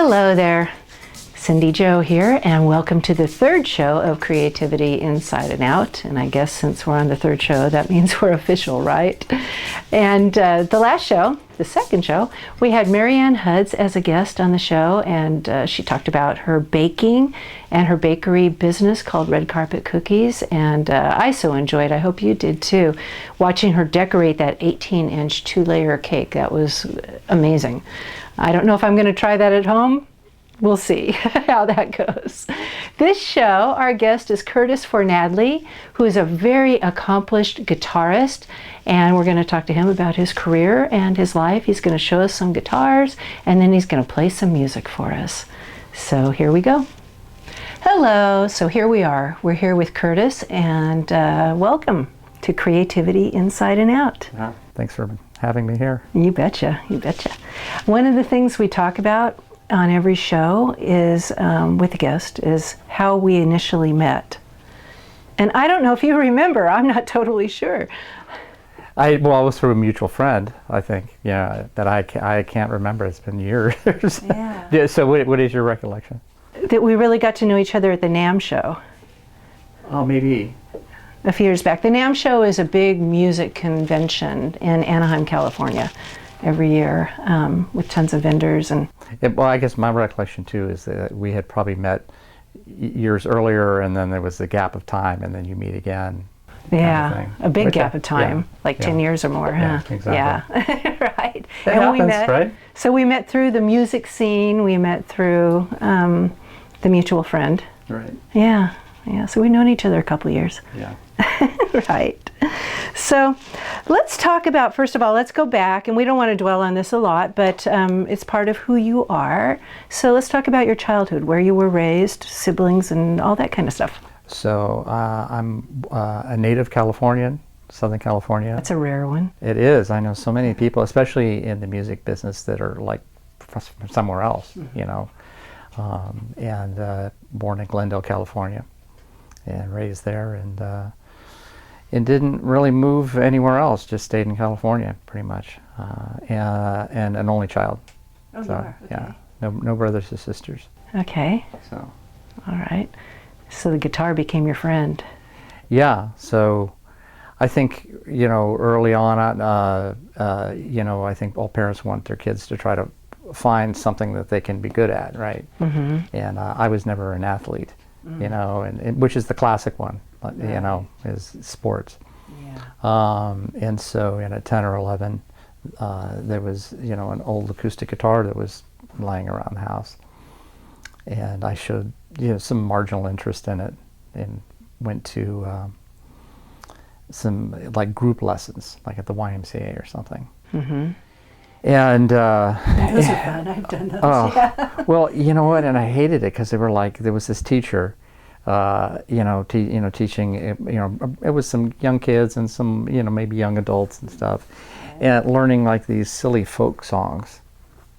Hello there, Cindy Jo here, and welcome to the third show of Creativity Inside and Out. And I guess since we're on the third show, that means we're official, right? And the last show, the second show, we had Marianne Hudds as a guest on the show, and she talked about her baking and her bakery business called Red Carpet Cookies. And I so enjoyed, I hope you did too, watching her decorate that 18-inch two-layer cake. That was amazing. I don't know if I'm going to try that at home. We'll see how that goes. This show, our guest is Curtis Fornadley, who is a very accomplished guitarist, and we're going to talk to him about his career and his life. He's going to show us some guitars, and then he's going to play some music for us. So here we go. Hello, so here we are. We're here with Curtis, and welcome to Creativity Inside and Out. Thanks for having me here. You betcha, you betcha. One of the things we talk about on every show is, with the guest, is how we initially met. And I don't know if you remember, I'm not totally sure. Well, it was through a mutual friend, I think, yeah, that I can't remember. It's been years. Yeah. So what is your recollection? That we really got to know each other at the NAMM show. Oh, maybe. A few years back. The NAMM show is a big music convention in Anaheim, California, every year, with tons of vendors. And well, I guess my recollection too is that we had probably met years earlier, and then there was the gap of time, and then you meet again. Yeah, a big gap of time, like 10 years or more, huh? Yeah, exactly. Yeah, right. That happens, right? So we met through the music scene, we met through the mutual friend. Right. Yeah, so we've known each other a couple of years. Yeah. Right. So let's talk about, first of all, let's go back, and we don't want to dwell on this a lot, but it's part of who you are. So let's talk about your childhood, where you were raised, siblings, and all that kind of stuff. So I'm a native Californian, Southern California. That's a rare one. It is. I know so many people, especially in the music business, that are like from somewhere else, you know, and born in Glendale, California, and raised there, and didn't really move anywhere else, just stayed in California pretty much, and an only child. Oh, so, you are? Okay. Yeah, no brothers or sisters. Okay. So. All right. So the guitar became your friend. Yeah, so I think, you know, early on, you know, I think all parents want their kids to try to find something that they can be good at, right? Mm-hmm. And I was never an athlete, you know, and which is the classic one. You know, is sports. Yeah. And so at 10 or 11, there was, you know, an old acoustic guitar that was lying around the house. And I showed, you know, some marginal interest in it and went to some like group lessons, like at the YMCA or something. Mm-hmm. And those are fun. I've done those. Yeah. Well, you know what? And I hated it because they were like, there was this teacher, you know, teaching, you know, it was some young kids and some, you know, maybe young adults and stuff, and learning like these silly folk songs,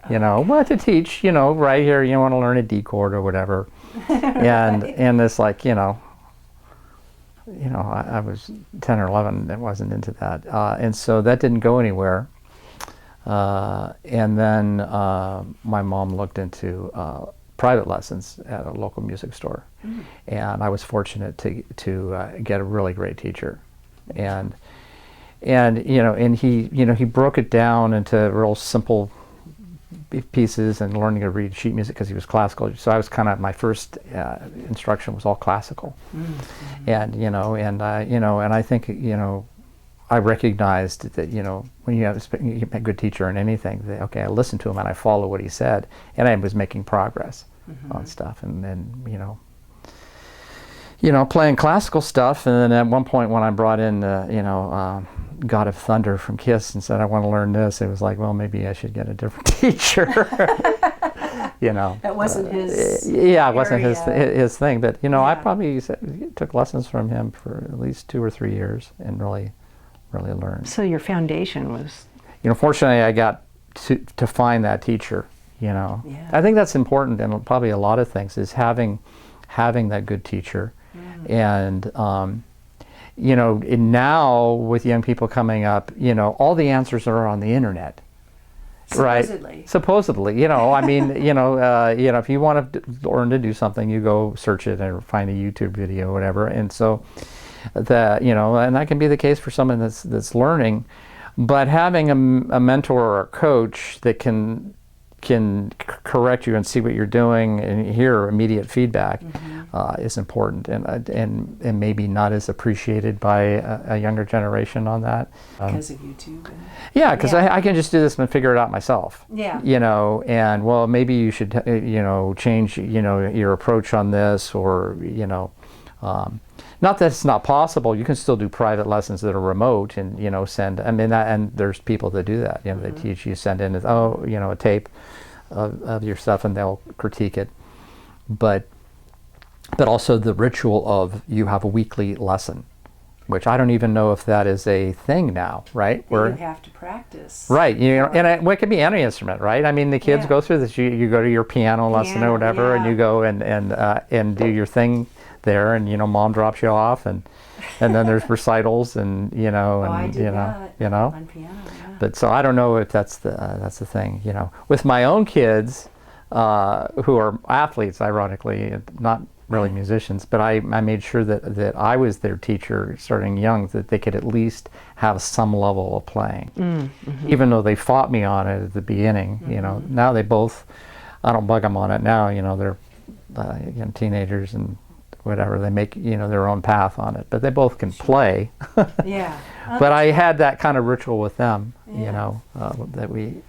you know, what to teach, you know, right here, you want to learn a D chord or whatever, and it's like, you know, I was 10 or 11 and wasn't into that, and so that didn't go anywhere, and then my mom looked into private lessons at a local music store, and I was fortunate to get a really great teacher, and you know, and he broke it down into real simple pieces and learning to read sheet music because he was classical. So I was kind of, my first instruction was all classical, and you know, and I think, you know, I recognized that, you know, when you have a good teacher in anything, that, okay, I listened to him and I followed what he said, and I was making progress on stuff, and then, you know, playing classical stuff, and then at one point when I brought in, you know, God of Thunder from Kiss and said, I want to learn this, it was like, well, maybe I should get a different teacher. You know. That wasn't his Yeah, it wasn't his thing, but, you know, yeah. I probably took lessons from him for at least 2 or 3 years and really learned. So your foundation was... You know, fortunately I got to find that teacher, you know. Yeah. I think that's important, and probably a lot of things is having that good teacher. And you know, now with young people coming up, you know, all the answers are on the internet. Right. Supposedly. Supposedly, I mean, if you want to learn to do something, you go search it and find a YouTube video or whatever. And so that, and that can be the case for someone that's learning, but having a mentor or a coach that can correct you and see what you're doing and hear immediate feedback is important, and maybe not as appreciated by a younger generation on that. Because of YouTube. Yeah, because I can just do this and figure it out myself. Yeah. And well, maybe you should, change, your approach on this, or, not that it's not possible. You can still do private lessons that are remote and, send, and there's people that do that, they teach you, send in, a tape of your stuff and they'll critique it. But also the ritual of you have a weekly lesson, which I don't even know if that is a thing now, right? Where you have to practice. Right, and it can be any instrument, right? I mean, the kids go through this. You go to your piano lesson or whatever, and you go and do your thing there, and mom drops you off, and then there's recitals, and I do that on piano. Yeah. But so I don't know if that's the thing, With my own kids, who are athletes, ironically, not really musicians, but I made sure that I was their teacher starting young, that they could at least have some level of playing, even though they fought me on it at the beginning. Now they both, I don't bug them on it now. They're teenagers and whatever, they make their own path on it, but they both can play. Yeah. But I had that kind of ritual with them, that we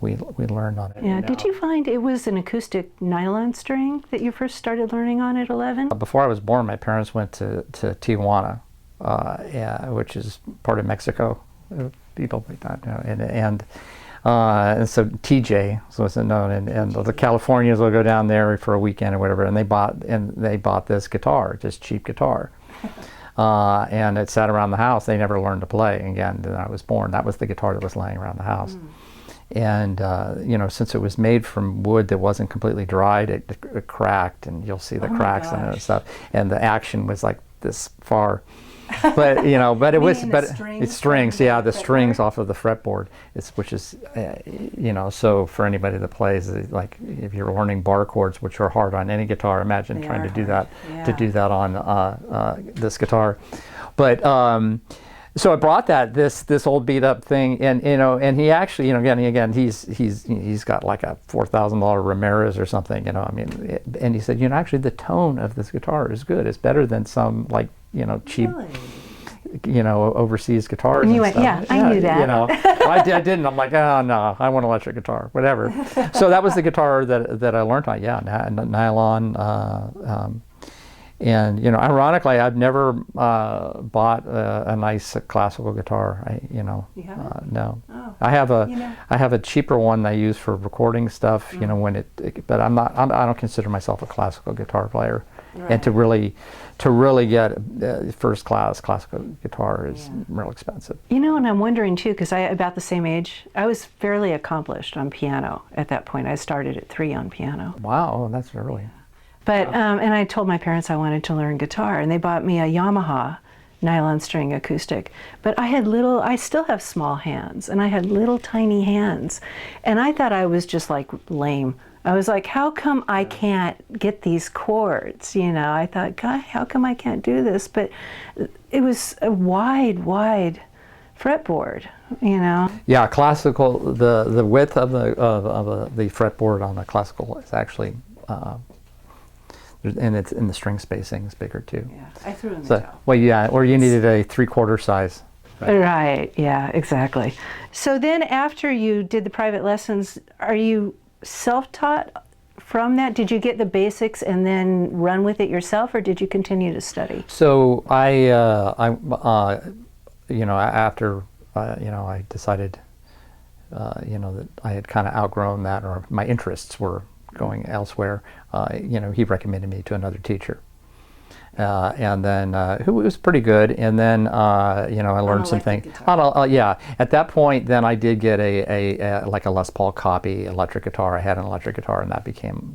learned on it. Yeah. Did you find it was an acoustic nylon string that you first started learning on at 11? Before I was born, my parents went to Tijuana, which is part of Mexico. People like that, and so TJ, so it's known, and the Californians will go down there for a weekend or whatever, and they bought this guitar, just cheap guitar, and it sat around the house. They never learned to play. Again, then I was born. That was the guitar that was laying around the house. And since it was made from wood that wasn't completely dried, it cracked, and you'll see the cracks in it and stuff. And the action was like this far. But it's strings, the strings off of the fretboard, which is so for anybody that plays, like if you're learning bar chords, which are hard on any guitar, imagine trying to do that on this guitar. But so I brought this old beat up thing, and he actually, again, he's got like a $4,000 Ramirez or something, and he said, actually the tone of this guitar is good. It's better than some cheap, overseas guitars. And you and went, stuff. I knew that. I didn't. I'm like, oh no, I want an electric guitar, whatever. So that was the guitar that I learned on. Nylon. And ironically, I've never bought a nice classical guitar. No. Oh. I have a cheaper one I use for recording stuff. But I don't consider myself a classical guitar player. Right. And to really get first class classical guitar is real expensive. And I'm wondering too, because I about the same age, I was fairly accomplished on piano at that point. I started at 3 on piano. Wow, that's early. But and I told my parents I wanted to learn guitar, and they bought me a Yamaha nylon string acoustic. But I still have small hands, and I had little tiny hands, and I thought I was just like lame. I was like, how come I can't get these chords? I thought, God, how come I can't do this? But it was a wide fretboard, Yeah, classical. The width of the fretboard on the classical is actually. And it's in the string spacing is bigger too. Yeah, I threw in the towel. Well, yeah, or you needed a 3/4 size. Right. Yeah, exactly. So then, after you did the private lessons, are you self-taught from that? Did you get the basics and then run with it yourself, or did you continue to study? So after I decided, that I had kind of outgrown that, or my interests were going elsewhere, he recommended me to another teacher, and then who was pretty good. And then I learned some things. At that point, then I did get a Les Paul copy electric guitar. I had an electric guitar, and that became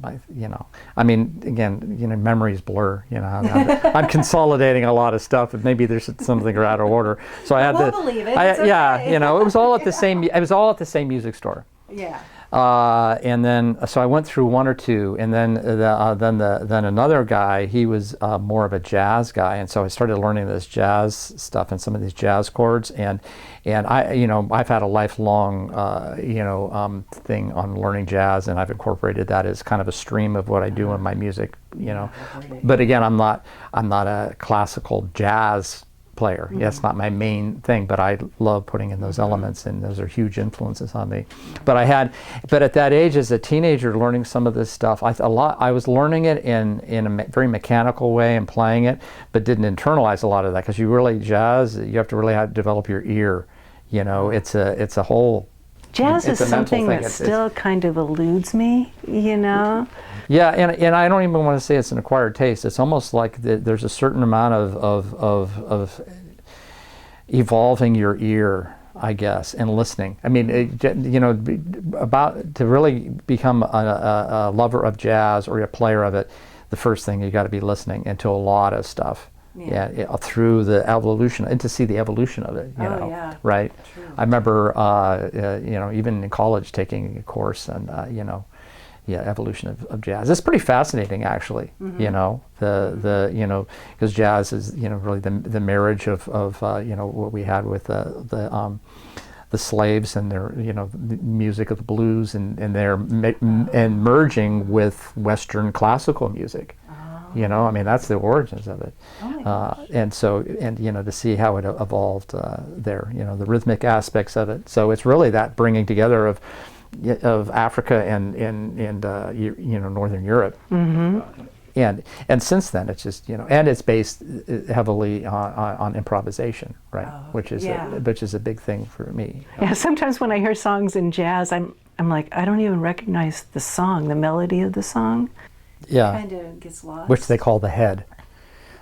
memories blur. I'm consolidating a lot of stuff, and maybe there's something out of order. So I had believe it. It's okay. it was all at the same. It was all at the same music store. Yeah. And then, so I went through one or two, and then then another guy. He was more of a jazz guy, and so I started learning this jazz stuff and some of these jazz chords. And I, I've had a lifelong, thing on learning jazz, and I've incorporated that as kind of a stream of what I do in my music. But again, I'm not a classical jazz player. Yeah, it's not my main thing, but I love putting in those elements, and those are huge influences on me. But at that age, as a teenager, learning some of this stuff, I was learning it in a very mechanical way and playing it, but didn't internalize a lot of that, because you have to really develop your ear. It's a whole. Jazz is something that still kind of eludes me, Yeah, and I don't even want to say it's an acquired taste. It's almost like there's a certain amount of evolving your ear, I guess, and listening. I mean, about to really become a lover of jazz or a player of it, the first thing you got to be listening into a lot of stuff. Yeah, through the evolution, and to see the evolution of it, right? True. I remember, even in college taking a course on, evolution of jazz. It's pretty fascinating, actually. Because jazz is, really the marriage of what we had with the slaves and their, the music of the blues and their and merging with Western classical music. That's the origins of it. And to see how it evolved there, the rhythmic aspects of it. So it's really that bringing together of Africa and Northern Europe. And since then, it's just, and it's based heavily on improvisation, right? Which is a big thing for me. Yeah, sometimes when I hear songs in jazz, I'm like, I don't even recognize the song, the melody of the song. Yeah, kind of gets lost. Which they call the head.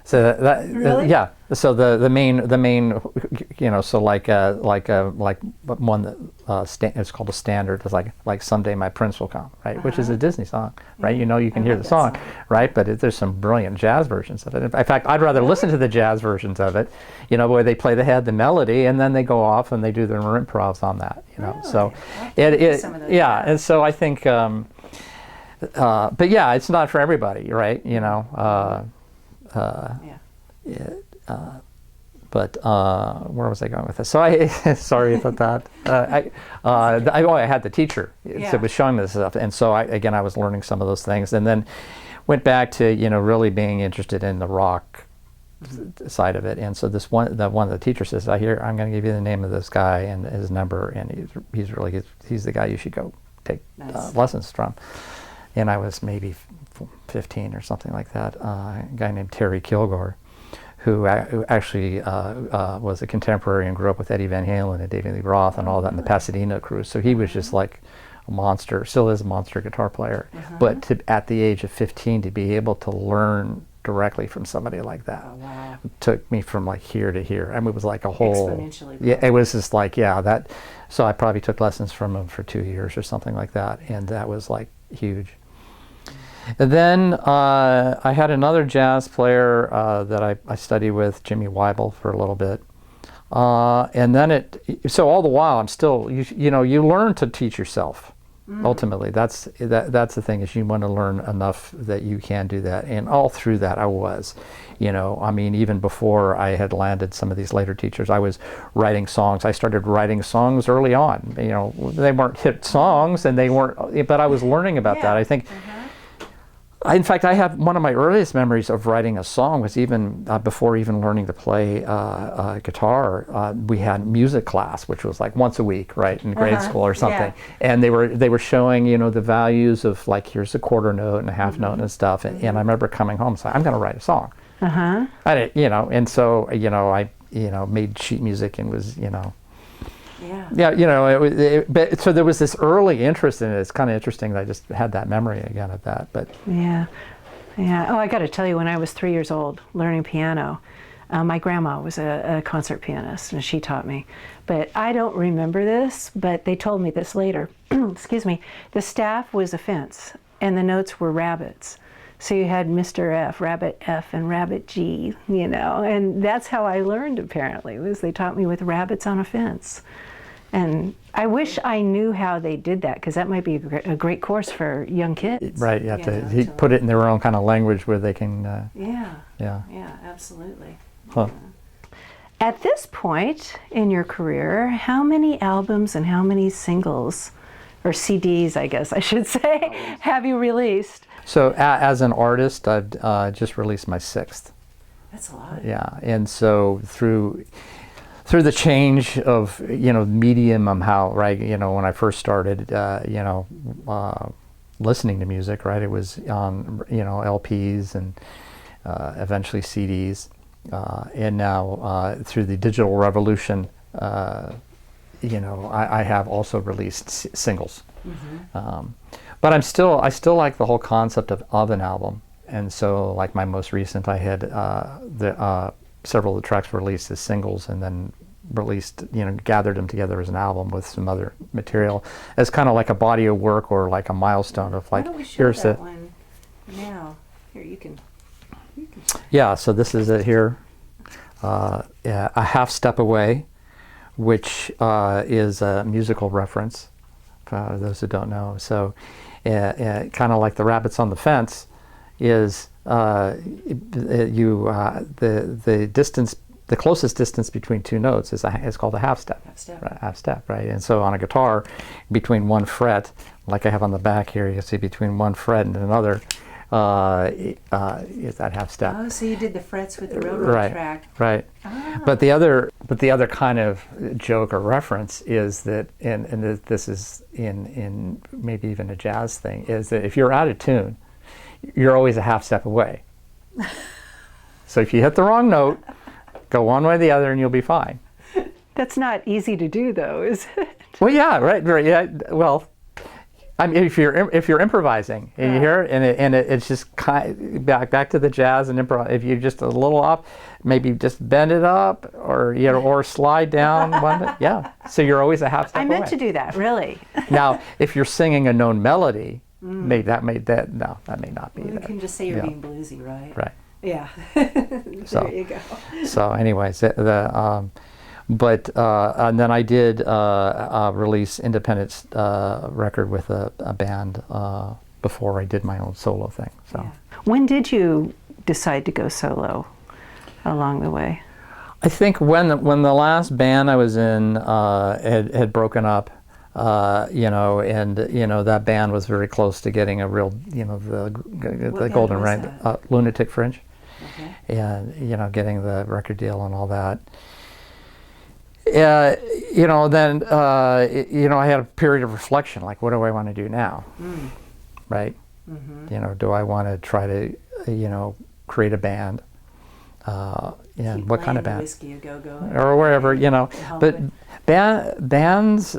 So really? Yeah. So the main so like one that it's called a standard. It's like Someday My Prince Will Come, right? Which is a Disney song, right? You can hear the song, right? But there's some brilliant jazz versions of it. In fact, I'd rather listen to the jazz versions of it, where they play the head, the melody, and then they go off and they do their improvs on that, Really? So and so I think. But yeah, it's not for everybody, right? But where was I going with this? So sorry about that. I had the teacher that was showing me this stuff, and so I was learning some of those things, and then went back to really being interested in the rock side of it. And so one of the teachers says, I'm going to give you the name of this guy and his number, and he's the guy you should go take lessons from. And I was maybe 15 or something like that. A guy named Terry Kilgore, who actually was a contemporary and grew up with Eddie Van Halen and David Lee Roth and all that in the Pasadena crew. So he was just like a monster, still is a monster guitar player. But at the age of 15, to be able to learn directly from somebody like that took me from like here to here. I mean, it was like a whole. Exponentially. Yeah, it was just like that. So I probably took lessons from him for 2 years or something like that, and that was like huge. And then I had another jazz player that I studied with, Jimmy Weibel, for a little bit. And then so all the while I'm still, you learn to teach yourself. Ultimately, that's the thing, is you want to learn enough that you can do that. And all through that I was, even before I had landed some of these later teachers, I was writing songs. I started writing songs early on. They weren't hit songs, and they weren't, but I was learning about that. I think. In fact, I have one of my earliest memories of writing a song was even before even learning to play guitar. We had music class, which was like once a week, right, in grade school or something. And they were showing, the values of like, here's a quarter note and a half note and stuff. And I remember coming home and saying, I'm going to write a song. I didn't, and so I made sheet music and was but so there was this early interest in it. It's kind of interesting that I just had that memory again of that. But yeah. Oh, I got to tell you, when I was 3 years old learning piano, my grandma was a concert pianist, and she taught me. But I don't remember this, but they told me this later. Excuse me. The staff was a fence, and the notes were rabbits. So you had Mr. F, Rabbit F, and Rabbit G, and that's how I learned, apparently, was they taught me with rabbits on a fence. And I wish I knew how they did that, because that might be a great course for young kids. Right, you have to put it in their own kind of language where they can, yeah, absolutely. Huh. At this point in your career, how many albums and how many singles, or CDs, I guess I should say, have you released? So as an artist, I've just released my 6th. That's a lot. Yeah, and so through the change of, medium, right, when I first started, listening to music, right, it was on, LPs and eventually CDs, and now through the digital revolution, I have also released singles. Mm-hmm. But I still like the whole concept of an album, and so like my most recent, I had several of the tracks released as singles, and then released, gathered them together as an album with some other material as kind of like a body of work or like a milestone of like, why don't we show that one now? Here, you can. Yeah, so this is it here. A Half Step Away, which is a musical reference for those who don't know. So kind of like the rabbits on the fence is the distance, the closest distance between two notes is called a half step. Half step, right? And so on a guitar, between one fret, like I have on the back here, you can see between one fret and another is that half step. Oh, so you did the frets with the railroad track. Right. Ah. But the other kind of joke or reference is that, and this is in maybe even a jazz thing, is that if you're out of tune, you're always a half step away. So if you hit the wrong note, go one way or the other and you'll be fine. That's not easy to do, though, is it? Well, yeah, right. Yeah. Well, I mean, if you're improvising and you hear it, and it's just back to the jazz and improv. If you're just a little off, maybe just bend it up or slide down one bit. Yeah. So you're always a half step away. I meant to do that, really. Now, if you're singing a known melody, that may not be. You can just say you're being bluesy, right? Right. Yeah. There you go. So, anyways, but and then I did release independent record with a band before I did my own solo thing. So, when did you decide to go solo along the way? I think when the last band I was in had broken up, and that band was very close to getting a real, the golden ring, Lunatic Fringe, and getting the record deal and all that. Then I had a period of reflection, like, what do I want to do now? Right? Mm-hmm. Do I want to try to, create a band? And what kind of band? Whiskey, a go-go, or wherever, But bands,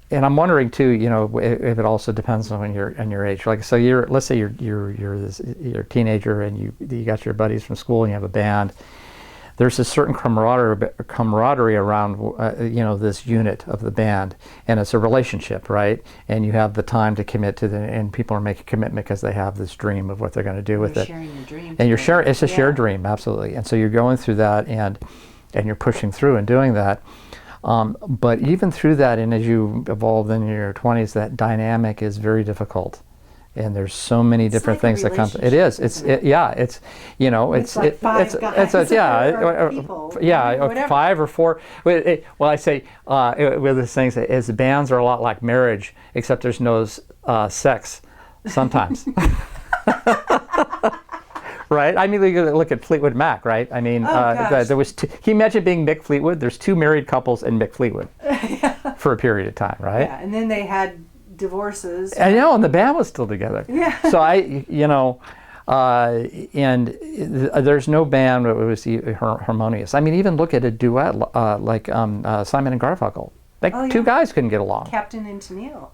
and I'm wondering too, if it also depends on your age. Like, so let's say you're a teenager and you got your buddies from school and you have a band. There's a certain camaraderie around, this unit of the band, and it's a relationship, right? And you have the time to commit to and people are making commitment because they have this dream of what they're going to do with it. You're sharing your dream. And you're sharing, it's a shared dream, absolutely. And so you're going through that and you're pushing through and doing that. But even through that, and as you evolve in your 20s, that dynamic is very difficult. And there's so many different things that come. It is. It's five or four. Well, I say with this thing is the bands are a lot like marriage, except there's no sex sometimes. Right? I mean, look at Fleetwood Mac, right? I mean, there was can you imagine being Mick Fleetwood? There's two married couples and Mick Fleetwood for a period of time, right? Yeah, and then they had divorces. I know, and the band was still together. Yeah. So there's no band that was harmonious. I mean, even look at a duet like Simon and Garfunkel. Two guys couldn't get along. Captain and Tennille.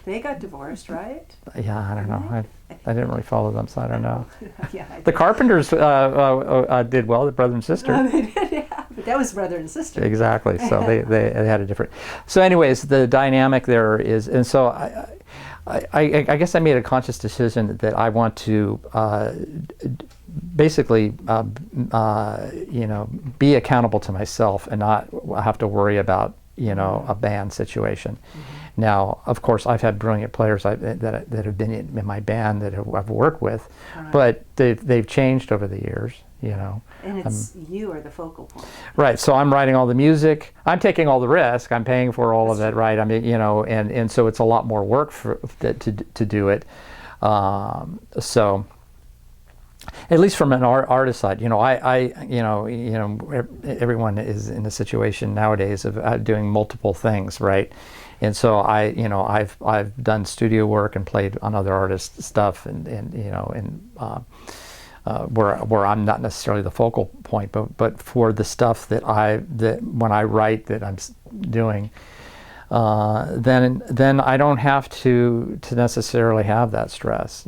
They got divorced, right? Yeah, I don't know. I didn't really follow them, so I don't know. Yeah, the Carpenters did well, the brother and sister. Oh, they did, yeah. But that was brother and sister. Exactly. So they had a different. So, anyways, the dynamic there is, and so I guess I made a conscious decision that I want to basically, be accountable to myself and not have to worry about, a band situation. Now, of course, I've had brilliant players that have been in my band that I've worked with, but they've changed over the years, And it's you are the focal point. Right. So I'm writing all the music. I'm taking all the risk. I'm paying for all of it, right? I mean, and so it's a lot more work to do it. So at least from an artist side, everyone is in a situation nowadays of doing multiple things, right? And so I've done studio work and played on other artists' stuff, where I'm not necessarily the focal point, but for the stuff that when I write that I'm doing, then I don't have to necessarily have that stress,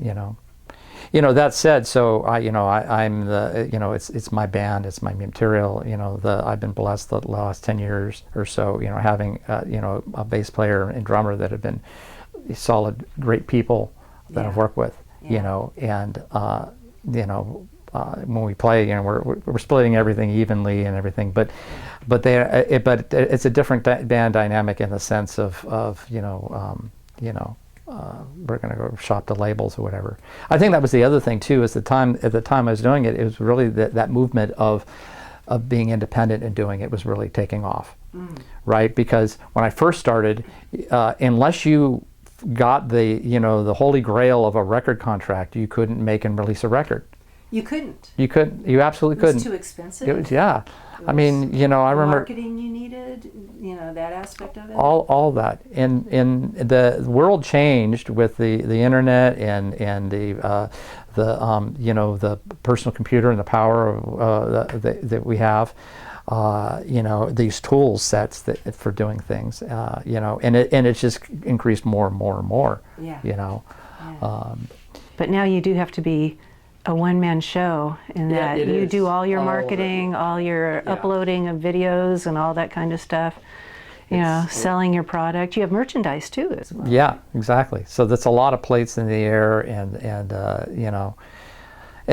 That said, so I'm the it's my band, it's my material. I've been blessed the last 10 years or so, having a bass player and drummer that have been solid, great people that I've worked with, and when we play, we're splitting everything evenly and everything, but it's a different band dynamic in the sense of we're going to go shop the labels or whatever. I think that was the other thing too. Is at the time I was doing it, it was really that movement of being independent and doing it was really taking off, right? Because when I first started, unless you got the holy grail of a record contract, you couldn't make and release a record. You couldn't. You couldn't. You absolutely couldn't. It was too expensive. I mean, I remember marketing you needed, that aspect of it. All that, and the world changed with the internet and the personal computer and the power of that we have. These tool sets for doing things. And it's just increased more and more and more. Yeah. Yeah. But now you do have to be a one-man show in that you do all your marketing, all your uploading of videos and all that kind of stuff, selling your product. You have merchandise too as well. Yeah, exactly. So that's a lot of plates in the air and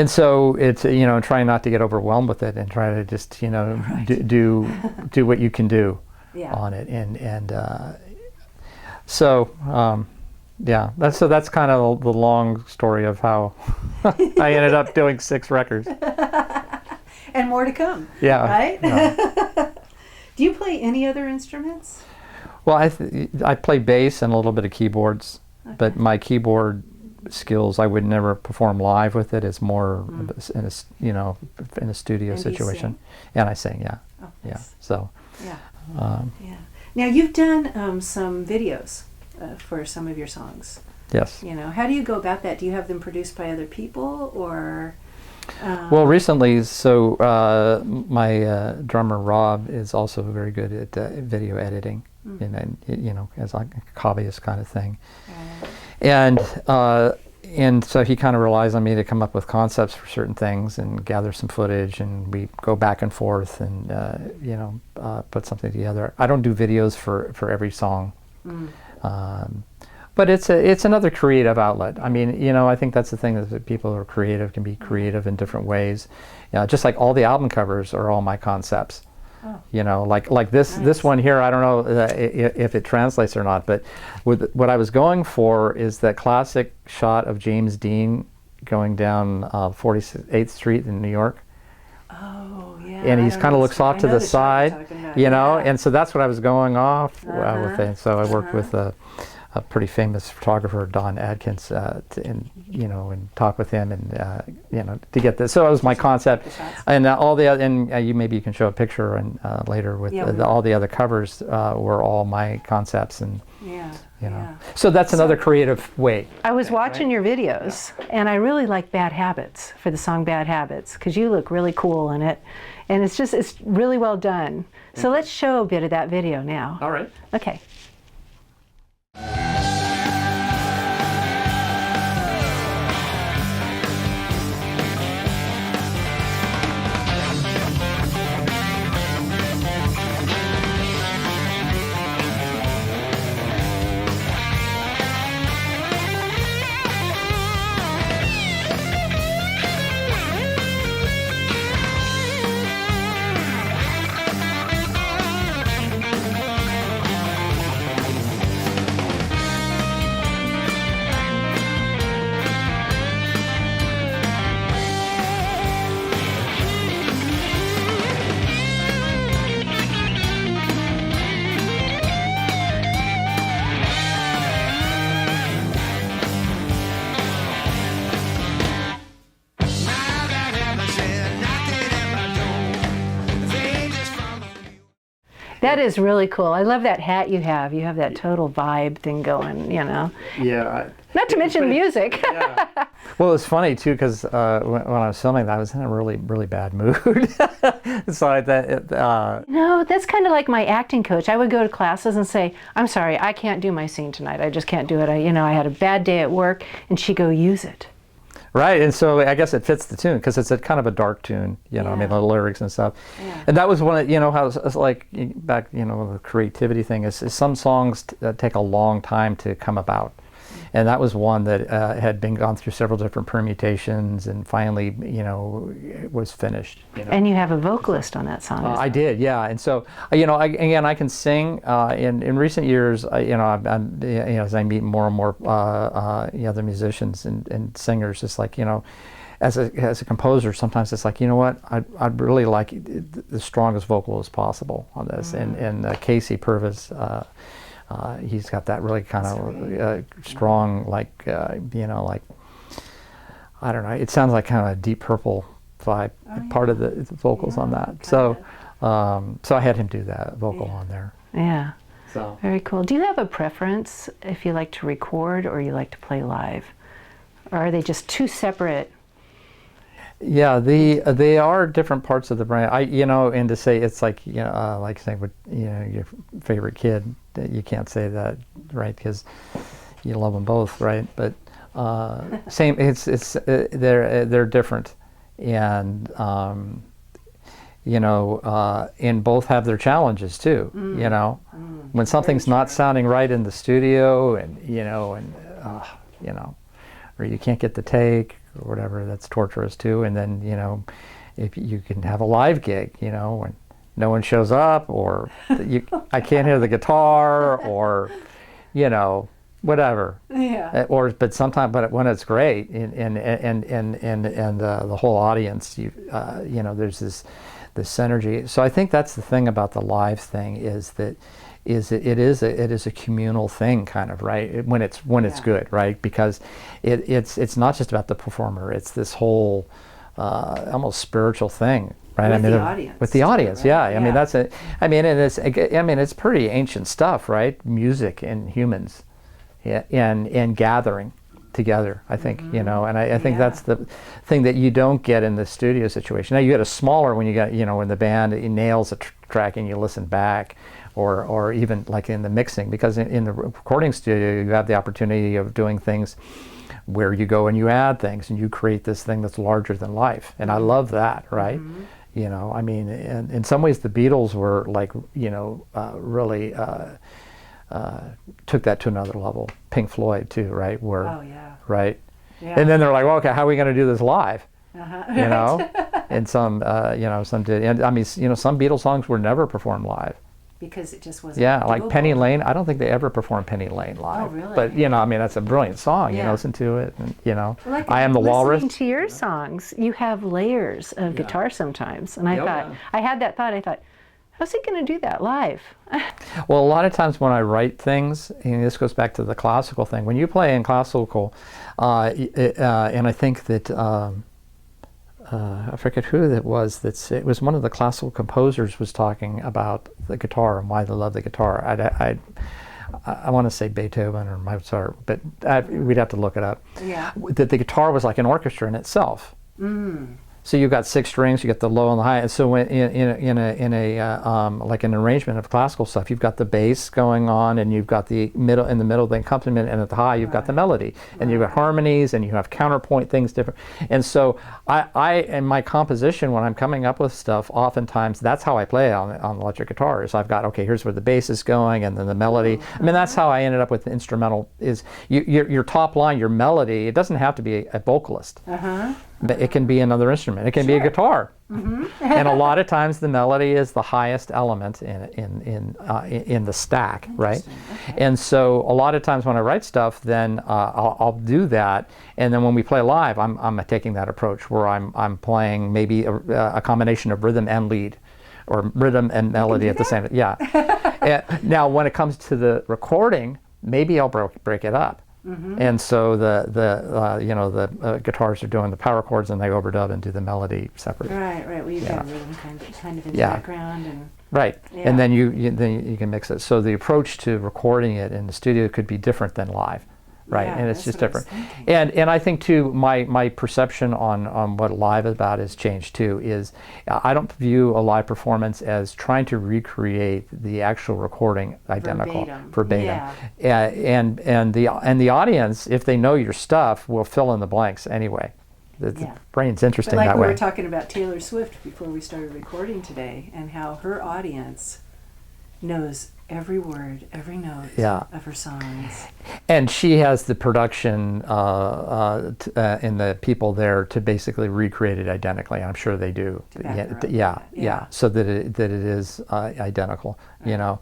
so it's, trying not to get overwhelmed with it and try to just, do what you can do on it. That's kind of the long story of how I ended up doing 6 records. And more to come. Yeah. Right? Yeah. Do you play any other instruments? Well, I play bass and a little bit of keyboards, but my keyboard skills I would never perform live with it. It's more in a studio and situation. And I sing, yeah. Oh, nice. Yeah. So. Yeah. Now you've done some videos. For some of your songs. Yes. How do you go about that? Do you have them produced by other people or? Well, recently, so my drummer Rob is also very good at video editing, and as like a hobbyist kind of thing, and so he kind of relies on me to come up with concepts for certain things and gather some footage, and we go back and forth and put something together. I don't do videos for every song. But it's another creative outlet. I mean, I think that's the thing, that people who are creative can be creative in different ways. Just like all the album covers are all my concepts. Oh. Like this one here, I don't know if it translates or not, but what I was going for is that classic shot of James Dean going down 48th Street in New York. Oh, yeah. And he's kind of looks off to the side, and so that's what I was going off with it. So I worked with a pretty famous photographer, Don Adkins, and talk with him and to get this. So it was my concept, and all the other, and maybe you can show a picture and later with all the other covers were all my concepts and. So that's another creative way. I was watching your videos, and I really like Bad Habits for the song Bad Habits, because you look really cool in it, and it's really well done. So let's show a bit of that video now. All right. Okay. That is really cool. I love that hat you have. You have that total vibe thing going, you know. Yeah. Not to mention music. Yeah. Well, it's funny too because when I was filming that, I was in a really, really bad mood. So No, that's kind of like my acting coach. I would go to classes and say, "I'm sorry, I can't do my scene tonight. I just can't do it. I had a bad day at work," and she'd go, "Use it." Right, and so I guess it fits the tune because it's a kind of a dark tune, I mean, the lyrics and stuff. Yeah. And that was one of, how it's like back, the creativity thing is some songs take a long time to come about. And that was one that had been gone through several different permutations and finally, was finished. And you have a vocalist on that song. I did, yeah. And so, I can sing. In recent years, as I meet more and more other musicians and singers, it's like, as a composer, sometimes it's like, I'd really like the strongest vocal as possible on this. And Casey Purvis, he's got that really kind of strong, like I don't know, it sounds like kind of a Deep Purple vibe, part of the vocals on that. So I had him do that vocal on there. Yeah. So very cool. Do you have a preference if you like to record or you like to play live? Or are they just two separate? Yeah, they are different parts of the brain. And to say it's like like saying with your favorite kid, you can't say that, right? Because you love them both, right? But same, they're different, and and both have their challenges too. When something's not sounding right in the studio, or you can't get the take or whatever, that's torturous too. And then if you can have a live gig, when no one shows up, or I can't hear the guitar, or whatever. Yeah. But when it's great, and the whole audience, there's this synergy. So I think that's the thing about the live thing is that it is a communal thing, kind of, right? When it's good, right? Because it's not just about the performer. It's this whole almost spiritual thing, right? With the audience, right? Yeah. It's pretty ancient stuff, right? Music and humans, and gathering together, I think, and I think that's the thing that you don't get in the studio situation. Now you get a smaller when you got, when the band nails a track and you listen back, or even like in the mixing, because in the recording studio you have the opportunity of doing things where you go and you add things and you create this thing that's larger than life, and I love that, right? In some ways the Beatles were like, really took that to another level. Pink Floyd too, right? Right? Yeah. And then they're like, well, okay, how are we going to do this live? And some did. And some Beatles songs were never performed live. Because it just wasn't. Yeah, like Penny Lane. I don't think they ever performed Penny Lane live. Oh, really? But that's a brilliant song. Listen to it, and like I Am the Walrus. Listening to your songs, you have layers of guitar sometimes, and I had that thought. I thought, how's he going to do that live? Well, a lot of times when I write things, and this goes back to the classical thing. When you play in classical, and I think that. I forget who that was. It was one of the classical composers was talking about the guitar and why they love the guitar. I want to say Beethoven or Mozart, but we'd have to look it up. Yeah. That the guitar was like an orchestra in itself. So you've got 6 strings, you got the low and the high, and so when in a like an arrangement of classical stuff, you've got the bass going on, and you've got the middle the accompaniment, and at the high you've got the melody, and you've got harmonies, and you have counterpoint things different. And so I in my composition, when I'm coming up with stuff, oftentimes that's how I play on electric guitar. Is I've got, okay, here's where the bass is going, and then the melody. That's how I ended up with the instrumental. Is your top line, your melody. It doesn't have to be a vocalist. But it can be another instrument. It can be a guitar, and a lot of times the melody is the highest element in the stack, right? Okay. And so a lot of times when I write stuff, then I'll do that, and then when we play live, I'm taking that approach where I'm playing maybe a combination of rhythm and lead, or rhythm and melody at the same time. Yeah. Now when it comes to the recording, maybe I'll break it up. And so the guitars are doing the power chords, and they overdub and do the melody separate. Right. Well, you've got rhythm kind of in the background, and Right, Yeah. and then you can mix it. So the approach to recording it in the studio could be different than live, right? Yeah, And it's that's just what I was different. thinking. And I think too, my perception on what live is about has changed too. Is I don't view a live performance as trying to recreate the actual recording identical, verbatim. Yeah. And the audience, if they know your stuff, will fill in the blanks anyway. The Yeah. brain's interesting But like that we way. were talking about Taylor Swift before we started recording today, and how her audience knows every word, every note Yeah. of her songs. And she has the production and the people there to basically recreate it identically. I'm sure they do. To back her up with Yeah, that. yeah. So that it is identical. You know,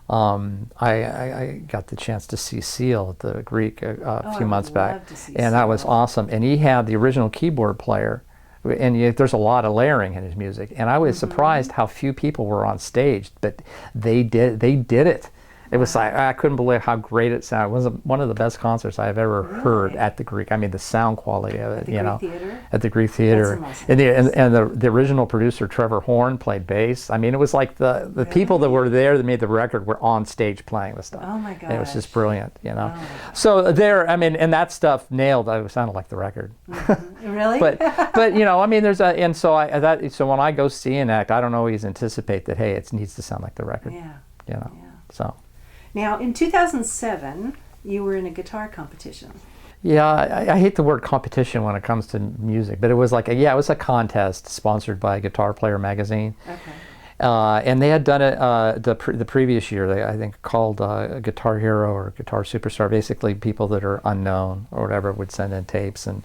I got the chance to see Seal at the Greek a few months back, and that was Seal. awesome. And he had the original keyboard player. And there's a lot of layering in his music, and I was surprised how few people were on stage, but they did it. It was like, I couldn't believe how great it sounded. It was one of the best concerts I've ever heard at the Greek. I mean, the sound quality of it, the Greek Theater? At the Greek Theater. That's the most And the original producer, Trevor Horn, played bass. I mean, it was like the people that were there that made the record were on stage playing the stuff. Oh my And it was just gosh. brilliant, you know. Oh my gosh. So there, I mean, and that stuff nailed. It sounded like the record. Really? But you know, I mean, so when I go see an act, I don't always anticipate that, hey, it needs to sound like the record. Yeah. You know. Yeah. So. Now, in 2007, you were in a guitar competition. Yeah, I hate the word competition when it comes to music, but it was like it was a contest sponsored by Guitar Player magazine. Okay. And they had done it the previous year. They, I think, called Guitar Hero or Guitar Superstar. Basically, people that are unknown or whatever would send in tapes, and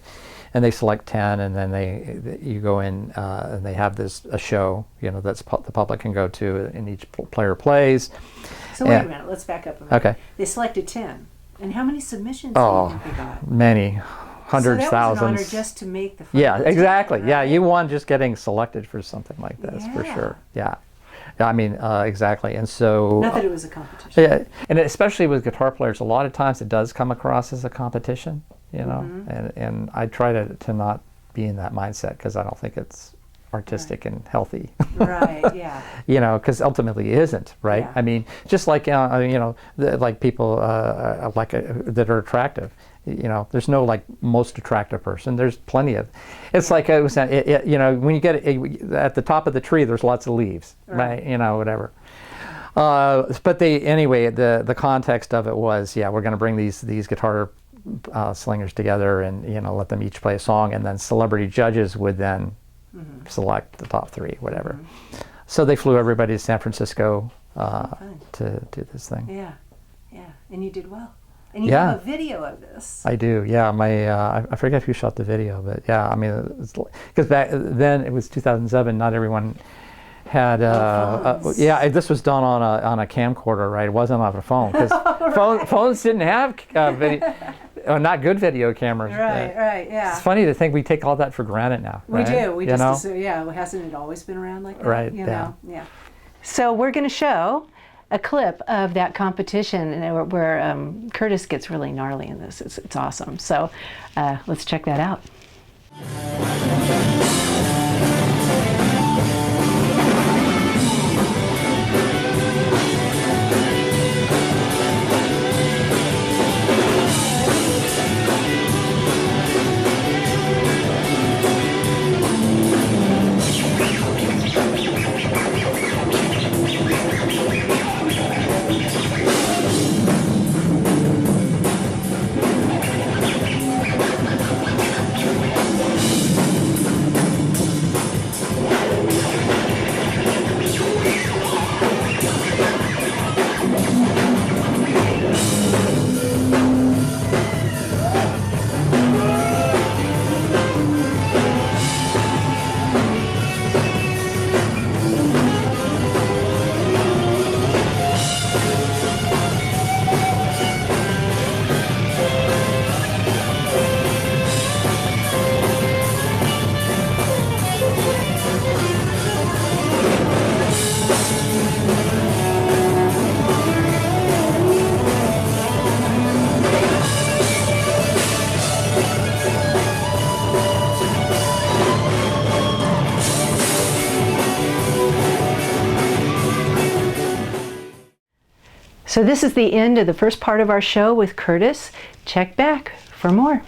they select 10, and then you go in and they have a show, you know, that's the public can go to, and each player plays. So wait a minute, let's back up a minute. Okay. They selected 10. And how many submissions do you think they got? Many. Hundreds, so that thousands. was an honor just to make the final Yeah, 10, exactly. right? Yeah, you won just getting selected for something like this, for Yeah. sure. Yeah. I mean, exactly. And so... Not that it was a competition. Yeah, and especially with guitar players, a lot of times it does come across as a competition, you know, and I try to not be in that mindset because I don't think it's artistic and healthy. Right, yeah. You know, because ultimately it isn't, right? Yeah. I mean, just like, you know, like people that are attractive. You know, there's no like most attractive person. There's plenty of. It's like you know, when you get at the top of the tree, there's lots of leaves, right? You know, whatever. But the context of it was, we're going to bring these guitar slingers together, and you know, let them each play a song, and then celebrity judges would then select the top 3, whatever. So they flew everybody to San Francisco to do this thing. Yeah, yeah. And you did well. And you Yeah. have a video of this. I do, yeah. I forget who shot the video, but yeah, I mean, because back then it was 2007. Not everyone had. phones. This was done on a camcorder, right? It wasn't on a phone because phones didn't have video, not good video cameras. Right, right, yeah. It's funny to think we take all that for granted now. We right? do. We You just know? assume, hasn't it always been around like that? Right, You yeah. know? Yeah. So we're going to show a clip of that competition where Curtis gets really gnarly in this. It's awesome. So let's check that out. So this is the end of the first part of our show with Curtis. Check back for more.